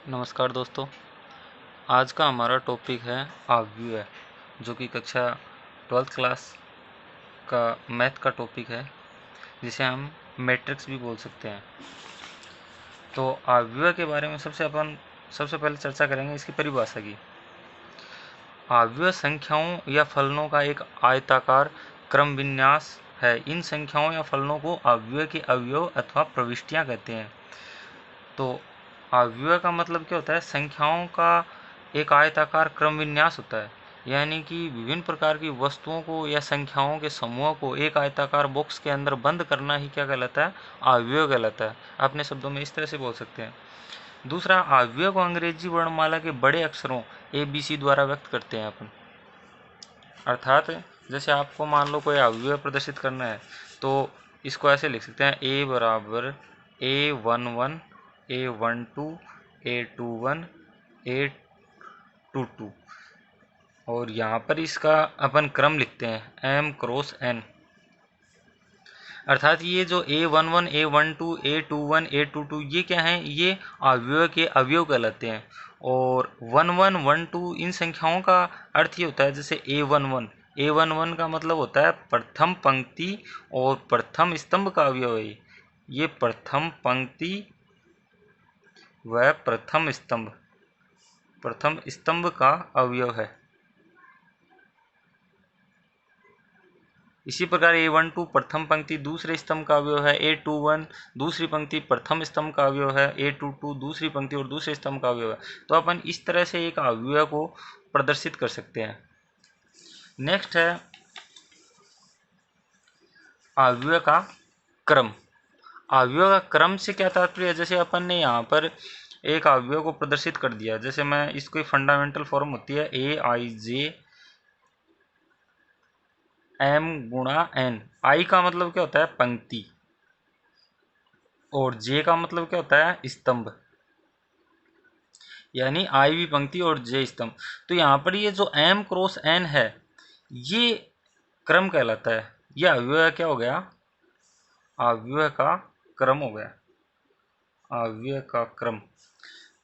नमस्कार दोस्तों। आज का हमारा टॉपिक है अव्यय, जो कि कक्षा 12th क्लास का मैथ का टॉपिक है, जिसे हम मैट्रिक्स भी बोल सकते हैं। तो अव्यय के बारे में सबसे पहले चर्चा करेंगे इसकी परिभाषा की। अव्यय संख्याओं या फलनों का एक आयताकार क्रम विन्यास है। इन संख्याओं या फलनों को अव्यय के अवयव अथवा प्रविष्टियां कहते हैं। तो अव्यय का मतलब क्या होता है? संख्याओं का एक आयताकार क्रम विन्यास होता है, यानी कि विभिन्न प्रकार की वस्तुओं को या संख्याओं के समूह को एक आयताकार बॉक्स के अंदर बंद करना ही क्या कहलाता है? अव्यय कहलाता है। अपने शब्दों में इस तरह से बोल सकते हैं। दूसरा, अव्यय को अंग्रेजी वर्णमाला के बड़े अक्षरों ABC द्वारा व्यक्त करते हैं अपन। अर्थात जैसे आपको मान लो कोई अव्यय प्रदर्शित करना है, तो इसको ऐसे लिख सकते हैं: A बराबर A11 A12 A21 A22, और यहाँ पर इसका अपन क्रम लिखते हैं M क्रॉस N। अर्थात ये जो A11 A12 A21 A22 ये क्या हैं? ये अव्यय के अवयव कहलाते हैं। और 11 12 इन संख्याओं का अर्थ ये होता है, जैसे A11 का मतलब होता है प्रथम पंक्ति और प्रथम स्तंभ का अवयव है। ये प्रथम पंक्ति व प्रथम स्तंभ का अवयव है। इसी प्रकार A12 प्रथम पंक्ति दूसरे स्तंभ का अवयव है, A21 दूसरी पंक्ति प्रथम स्तंभ का अवयव है, A22 दूसरी पंक्ति और दूसरे स्तंभ का अवयव है। तो अपन इस तरह से एक अवयव को प्रदर्शित कर सकते हैं। नेक्स्ट है अवयव का क्रम। अवयव का क्रम से क्या तात्पर्य है? जैसे अपन ने यहाँ पर एक अवयव को प्रदर्शित कर दिया, जैसे मैं इसको फंडामेंटल फॉर्म होती है Aij M गुणा N। I का मतलब क्या होता है? पंक्ति, और J का मतलब क्या होता है? स्तंभ, यानी I भी पंक्ति और J स्तंभ। तो यहाँ पर ये जो M क्रॉस N है, ये क्रम कहलाता है। यह अव्यय क्या हो गया? अव्यय का क्रम हो गया, अव्यय का क्रम।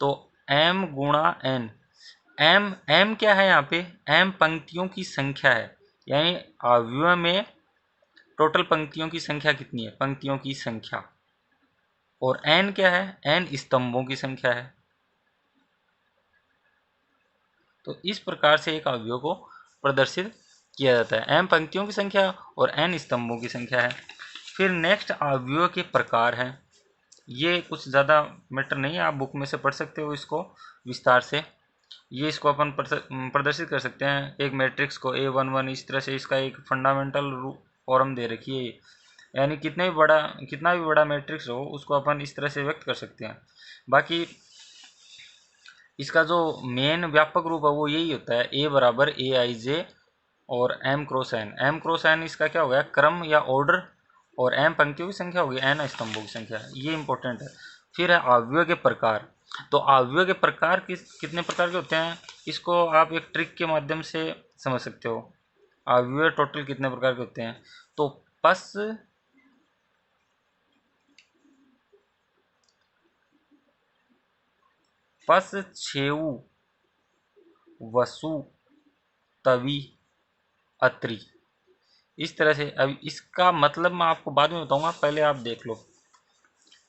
तो M गुणा N, M क्या है यहाँ पे? M पंक्तियों की संख्या है, यानी अव्यय में टोटल पंक्तियों की संख्या कितनी है? पंक्तियों की संख्या। और N क्या है? N स्तंभों की संख्या है। तो इस प्रकार से एक अवयव को प्रदर्शित किया जाता है। M पंक्तियों की संख्या और N स्तंभों की संख्या है। फिर नेक्स्ट अवयव के प्रकार हैं। ये कुछ ज़्यादा मैटर नहीं है, आप बुक में से पढ़ सकते हो इसको विस्तार से। ये इसको अपन प्रदर्शित कर सकते हैं। एक मैट्रिक्स को A11 इस तरह से इसका एक फंडामेंटल फॉर्म दे रखी है, यानी कितना भी बड़ा मैट्रिक्स हो उसको अपन इस तरह से व्यक्त कर सकते हैं। बाकी इसका जो मेन व्यापक रूप है वो यही होता है, A बराबर Aij और M क्रॉस N। इसका क्या हो गया? क्रम या ऑर्डर, और M पंक्तियों की संख्या होगी, N स्तंभों की संख्या। ये इंपॉर्टेंट है। फिर है अवयव के प्रकार। तो अवयव के प्रकार कितने प्रकार के होते हैं? इसको आप एक ट्रिक के माध्यम से समझ सकते हो। अवयव टोटल कितने प्रकार के होते हैं? तो पस, छेऊ, वसु, तवी, अत्रि, इस तरह से। अब इसका मतलब मैं आपको बाद में बताऊंगा, पहले आप देख लो।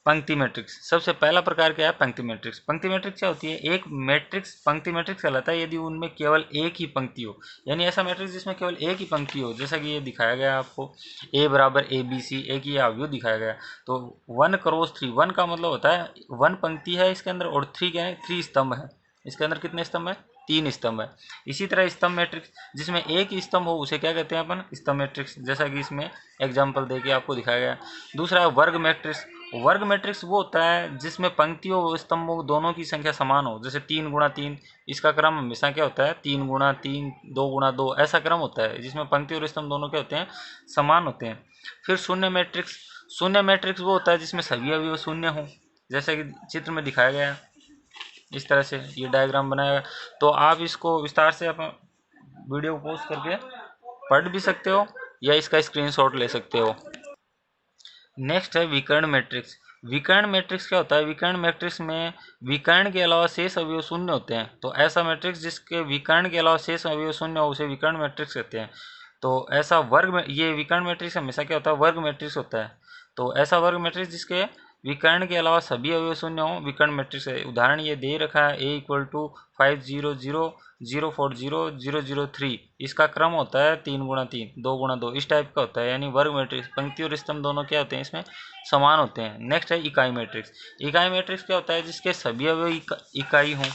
पंक्ति मैट्रिक्स, सबसे पहला प्रकार क्या है? पंक्ति मैट्रिक्स। पंक्ति मैट्रिक्स क्या होती है? एक मैट्रिक्स पंक्ति मैट्रिक्स कहलाता है यदि उनमें केवल एक ही पंक्ति हो, यानी ऐसा मैट्रिक्स जिसमें केवल एक ही पंक्ति हो, जैसा कि ये दिखाया गया आपको A बराबर ABC, एक ही अवयव दिखाया गया। तो 1 क्रॉस 3, 1 का मतलब होता है 1 पंक्ति है इसके अंदर, और 3 क्या है? 3 स्तंभ है। इसके अंदर कितने स्तंभ है? 3 स्तंभ है। इसी तरह स्तंभ मैट्रिक्स जिसमें एक ही स्तंभ हो उसे क्या कहते हैं अपन? स्तंभ मैट्रिक्स, जैसा कि इसमें एग्जाम्पल देके आपको दिखाया गया। दूसरा है वर्ग मैट्रिक्स। वर्ग मैट्रिक्स वो होता है जिसमें पंक्तियों व स्तंभों दोनों की संख्या समान हो, जैसे 3 गुणा 3। इसका क्रम हमेशा क्या होता है? 3 गुणा 3, 2 गुणा 2, ऐसा क्रम होता है जिसमें पंक्ति और स्तंभ दोनों क्या होते हैं? समान होते हैं। फिर शून्य मैट्रिक्स। शून्य मैट्रिक्स वो होता है जिसमें सभी अवयव शून्य हों, जैसा कि चित्र में दिखाया गया है। इस तरह से ये डायग्राम बनाया गया। तो आप इसको विस्तार से अपन वीडियो को पॉज करके पढ़ भी सकते हो या इसका स्क्रीनशॉट ले सकते हो। नेक्स्ट है विकर्ण मैट्रिक्स। विकर्ण मैट्रिक्स क्या होता है? विकर्ण मैट्रिक्स में विकर्ण के अलावा शेष अवयव शून्य होते हैं। तो ऐसा मैट्रिक्स जिसके विकर्ण के अलावा शेष अवयव शून्य हो उसे विकर्ण मैट्रिक्स कहते हैं। तो ऐसा वर्ग में ये विकर्ण मैट्रिक्स हमेशा क्या होता है? वर्ग मैट्रिक्स होता है। तो ऐसा वर्ग मैट्रिक्स जिसके विकर्ण के अलावा सभी अवयव शून्य हो विकर्ण मैट्रिक्स है। उदाहरण ये दे रखा है A = 500 040 003। इसका क्रम होता है 3 × 3 2 × 2 इस टाइप का होता है। यानी वर्ग मैट्रिक्स पंक्ति और स्तंभ दोनों क्या होते हैं? इसमें समान होते हैं। नेक्स्ट है इकाई मैट्रिक्स। इकाई मैट्रिक्स क्या होता है? जिसके सभी अवयव इकाई हों।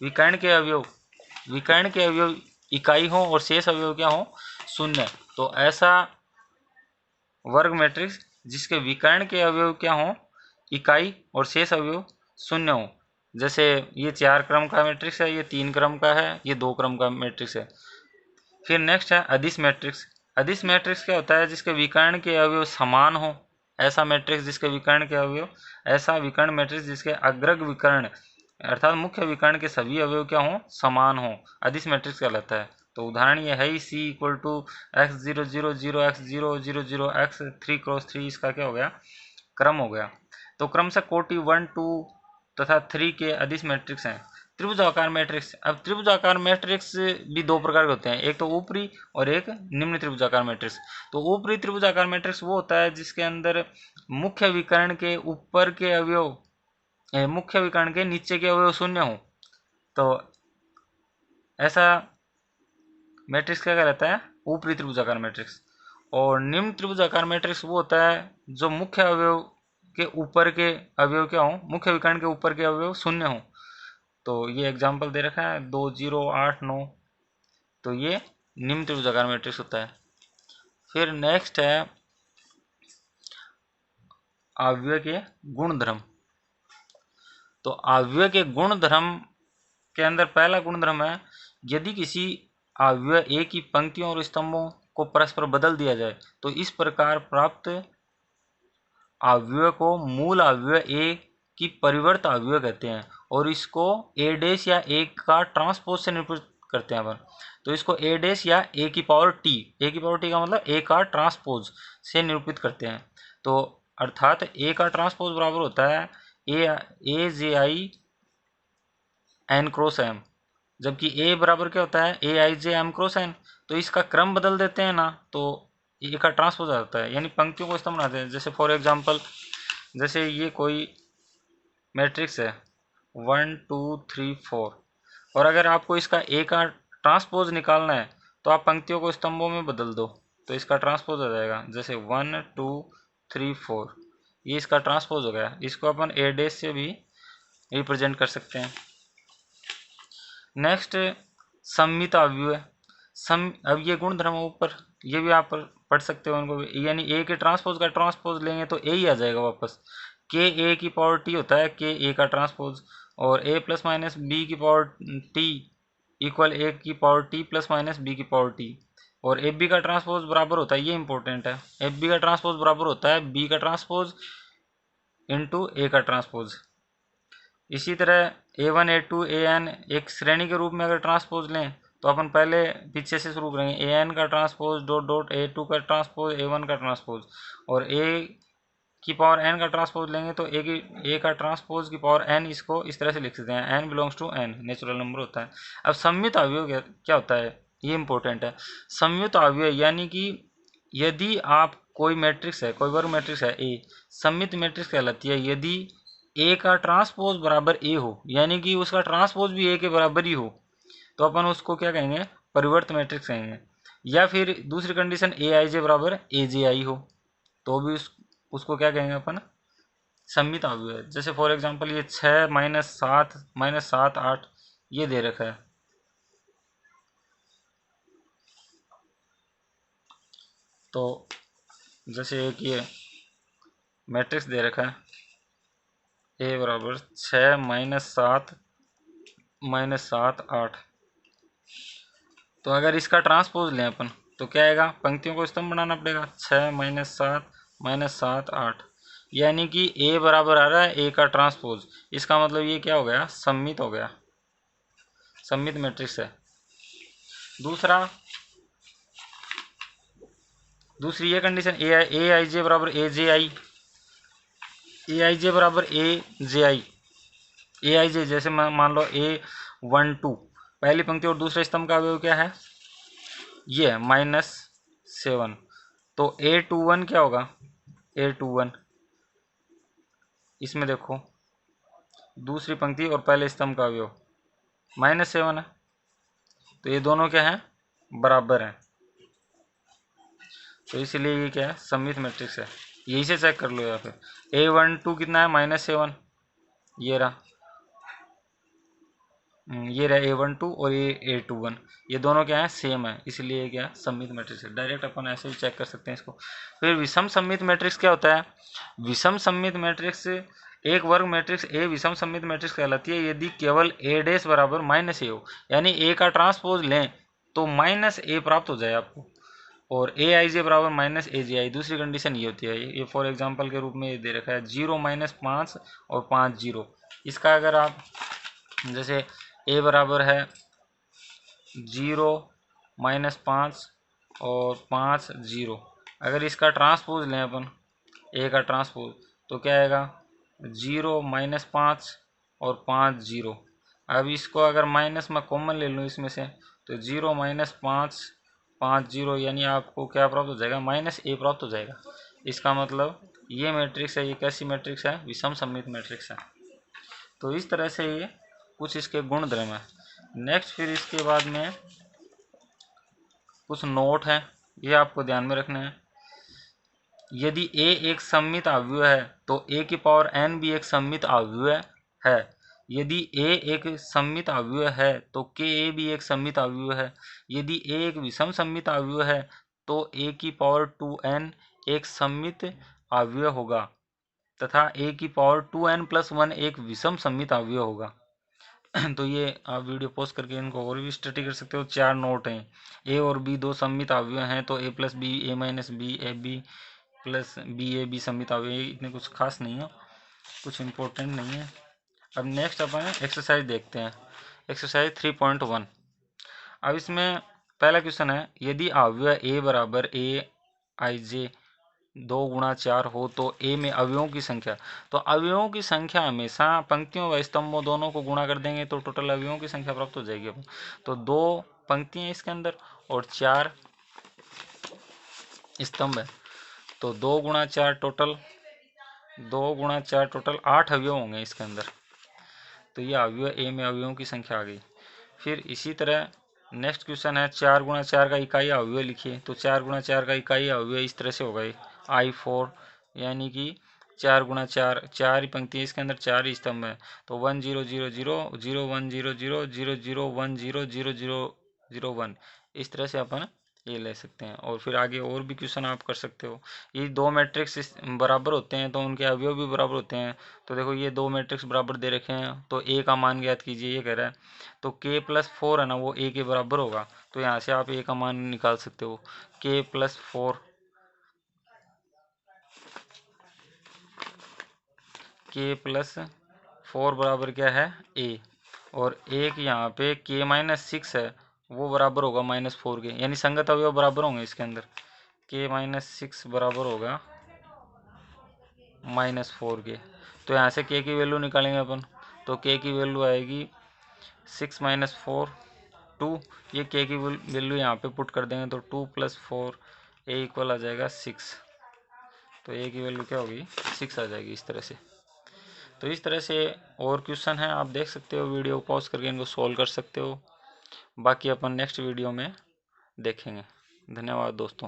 विकर्ण के अवयव इकाई हों और शेष अवयव क्या हों? शून्य। तो ऐसा वर्ग मैट्रिक्स जिसके विकर्ण के अवयव क्या हों? इकाई और शेष अवयव शून्य हों। जैसे ये 4 क्रम का मैट्रिक्स है, ये 3 क्रम का है, ये 2 क्रम का मैट्रिक्स है। फिर नेक्स्ट है अदिश मैट्रिक्स। अदिश मैट्रिक्स क्या होता है? जिसके विकर्ण के अवयव समान हो। ऐसा मैट्रिक्स जिसके विकर्ण के अवयव ऐसा विकर्ण मैट्रिक्स जिसके अग्रग विकर्ण अर्थात मुख्य विकर्ण के सभी अवयव क्या हों? समान हो, अदिश मैट्रिक्स कहलाता है। तो उदाहरण ये है C = x000 x000 x 3 × 3 इसका क्या हो गया? क्रम हो गया। तो क्रम से कोटि 1 2 तथा 3 के अदिश मैट्रिक्स हैं। त्रिभुजाकार मैट्रिक्स। अब त्रिभुजाकार मैट्रिक्स भी 2 प्रकार के होते हैं, एक तो ऊपरी और एक निम्न त्रिभुजाकार मैट्रिक्स। तो ऊपरी त्रिभुजाकार मैट्रिक्स वो होता है जिसके अंदर मुख्य विकर्ण के ऊपर के अवयव मुख्य विकर्ण के नीचे के अवयव शून्य हो। तो ऐसा मैट्रिक्स क्या कहलाता है? ऊपरी त्रिभुजाकार मैट्रिक्स। और निम्न त्रिभुजाकार मैट्रिक्स वो होता है जो मुख्य अवयव के ऊपर के अवयव क्या हो? मुख्य विकर्ण के ऊपर के अवयव शून्य हो। तो ये एग्जाम्पल दे रखा है 2 0 8 9। तो ये निम्न त्रिभुजाकार मैट्रिक्स होता है। फिर नेक्स्ट है अवयव के गुणधर्म। तो अवयव के गुणधर्म के अंदर पहला गुणधर्म है यदि किसी अवयव A की पंक्तियों और स्तंभों को परस्पर बदल दिया जाए तो इस प्रकार प्राप्त अवयव को मूल अवयव A की परिवर्त अवयव कहते हैं और इसको A' या A का ट्रांसपोज से निरूपित करते हैं अपन। तो इसको A' या A की पावर T का मतलब A का ट्रांसपोज से निरूपित करते हैं। तो अर्थात A का ट्रांसपोज बराबर होता है AJ n × m, जबकि A बराबर क्या होता है? AIJ m × n। तो इसका क्रम बदल देते हैं ना तो A का ट्रांसपोज आ जाता है, यानी पंक्तियों को स्तंभ बनाते हैं। जैसे फॉर एग्जांपल जैसे ये कोई मैट्रिक्स है 1 2 3 4 और अगर आपको इसका A का ट्रांसपोज निकालना है तो आप पंक्तियों को स्तंभों में बदल दो तो इसका ट्रांसपोज आ जाएगा। जैसे 1 2 3 4 ये इसका ट्रांसपोज हो गया। इसको अपन A' से भी रिप्रेजेंट कर सकते हैं। नेक्स्ट सम्मित अवयव। अब ये गुणधर्म ऊपर ये भी आप पढ़ सकते हो उनको, यानी A के ट्रांसपोज का ट्रांसपोज लेंगे तो A ही आ जाएगा वापस। के A की पावर T होता है के A का ट्रांसपोज और A ± B की पावर T इक्वल A की पावर T ± B की पावर T। और FB का ट्रांसपोज बराबर होता है, ये इंपॉर्टेंट है, FB का ट्रांसपोज बराबर होता है B का ट्रांसपोज इंटू A का ट्रांसपोज। इसी तरह A1 A2 AN एक श्रेणी के रूप में अगर ट्रांसपोज लें तो अपन पहले पीछे से शुरू करेंगे। AN का ट्रांसपोज डॉट डॉट A2 का ट्रांसपोज A1 का ट्रांसपोज और A की पावर n का ट्रांसपोज लेंगे तो A का ट्रांसपोज की पावर n इसको इस तरह से लिख सकते हैं n belongs to n, natural number होता है। अब सम्मित अवयव क्या होता है? ये इंपॉर्टेंट है। सम्मित अवयव यानी कि यदि आप कोई मैट्रिक्स है, कोई वर्ग मैट्रिक्स है A, सम्मित मैट्रिक्स कहलाती है यदि A का ट्रांसपोज बराबर A हो, यानी कि उसका ट्रांसपोज भी A के बराबर ही हो तो अपन उसको क्या कहेंगे? परिवर्त मैट्रिक्स कहेंगे। या फिर दूसरी कंडीशन AIJ बराबर AJI हो तो भी उसको क्या कहेंगे अपन? सम्मित अवयव। जैसे फॉर एग्जांपल ये 6 - 7 8 ये दे रखा है। तो जैसे एक ये मैट्रिक्स दे रखा है A बराबर 6 - 7 8। तो अगर इसका ट्रांसपोज लें अपन तो क्या आएगा? पंक्तियों को स्तंभ बनाना पड़ेगा 6 - 7 8, यानी कि A बराबर आ रहा है A का ट्रांसपोज। इसका मतलब ये क्या हो गया? सम्मित हो गया, सम्मित मैट्रिक्स है। दूसरी ये कंडीशन AIJ बराबर AJI ए आई जे बराबर ए जे आई, ए आई जे जैसे मान लो A12 पहली पंक्ति और दूसरे स्तंभ का अवयव क्या है, ये है -7। तो A21 क्या होगा, A21 इसमें देखो दूसरी पंक्ति और पहले स्तंभ का अवयव -7 है, तो ये दोनों क्या है, बराबर हैं, तो इसलिए ये क्या है, सममित मैट्रिक्स है। यही से चेक कर लो या फिर A12 कितना है, -7, ये रहा, ये रहा A12 और ये A21, ये दोनों क्या है, सेम है, इसलिए क्या सममित मैट्रिक्स है। डायरेक्ट अपन ऐसे ही चेक कर सकते हैं इसको। फिर विषम सममित मैट्रिक्स क्या होता है, विषम सममित मैट्रिक्स एक वर्ग मैट्रिक्स ए विषम सममित मैट्रिक्स कहलाती है यदि केवल A डैश बराबर -A हो, यानी ए का ट्रांसपोज लें तो -A प्राप्त हो जाए आपको, और ए आई जे बराबर -AGI। दूसरी कंडीशन ये होती है, ये फॉर एग्जांपल के रूप में ये दे रखा है 0 -5 और 5 0। इसका अगर आप जैसे ए बराबर है 0 -5 और 5 0, अगर इसका ट्रांसपोज लें अपन, ए का ट्रांसपोज, तो क्या आएगा 0 -5 और 5 0। अब इसको अगर माइनस में कॉमन ले लूँ इसमें से, तो 0 -5 5 0, यानी आपको क्या प्राप्त हो जाएगा, -A प्राप्त हो जाएगा। इसका मतलब ये मैट्रिक्स है, ये कैसी मैट्रिक्स है, विषम सममित मैट्रिक्स है। तो इस तरह से ये कुछ इसके गुण धर्म है। नेक्स्ट फिर इसके बाद में कुछ नोट है, ये आपको ध्यान में रखना है। यदि a एक सममित अवयव है तो a की पावर n भी एक सममित अवयव है। यदि a एक सममित अवयव है तो ka भी एक सममित अवयव है। यदि a एक विषम सममित अवयव है तो a की पावर 2n एक सममित अवयव होगा तथा a की पावर 2n + 1 एक विषम सममित अवयव होगा। तो ये आप वीडियो पॉज करके इनको और भी स्टडी कर सकते हो। 4 नोट हैं। ए और बी दो सममित अवयव हैं तो a + b a - b a b + b सममित अवयव, इतने कुछ खास नहीं है, कुछ इम्पोर्टेंट नहीं है। अब नेक्स्ट अपन एक्सरसाइज देखते हैं, एक्सरसाइज 3.1। अब इसमें पहला क्वेश्चन है, यदि अवयव a बराबर aij 2 × 4 हो तो a में अवयवों की संख्या। तो अवयवों की संख्या हमेशा पंक्तियों व स्तंभों दोनों को गुणा कर देंगे तो टोटल अवयवों की संख्या प्राप्त हो जाएगी। अपन तो 2 पंक्तियां इसके अंदर और 4 स्तंभ है, तो 2 × 4 टोटल 8 अवयव होंगे इसके अंदर। तो ये अवयव ए में अवयवों की संख्या आ गई। फिर इसी तरह नेक्स्ट क्वेश्चन है, 4 × 4 का इकाई अवयव लिखिए। तो 4 × 4 का इकाई अवयव इस तरह से होगा, I4, यानी कि 4 × 4 4 ही पंक्ति है इसके अंदर, 4 ही स्तंभ है। तो 1 0 0 0 0 1 0 0 0 0 1 0 0 0 0 1, इस तरह से अपन ये ले सकते हैं। और फिर आगे और भी क्वेश्चन आप कर सकते हो। ये दो मैट्रिक्स बराबर होते हैं तो उनके अवयव भी बराबर होते हैं। तो देखो ये दो मैट्रिक्स बराबर दे रखे हैं, तो ए का मान ज्ञात कीजिए, ये कह रहा है। तो k + 4 है ना, वो a के बराबर होगा, तो यहाँ से आप a का मान निकाल सकते हो। k + 4, k + 4 बराबर क्या है, a, और एक यहाँ पे k - 6 है, वो बराबर होगा -4 के, यानी संगत अवयव बराबर होंगे इसके अंदर। k - 6 बराबर होगा -4 के। तो यहाँ से k की वैल्यू निकालेंगे अपन, तो k की वैल्यू आएगी 6 - 4 2। ये k की वैल्यू यहाँ पे पुट कर देंगे तो 2 + 4 a = आ जाएगा 6। तो a की वैल्यू क्या होगी, 6 आ जाएगी इस तरह से। तो इस तरह से और क्वेश्चन है, आप देख सकते हो, वीडियो पॉज करके इनको सॉल्व कर सकते हो। बाकी अपन नेक्स्ट वीडियो में देखेंगे। धन्यवाद दोस्तों।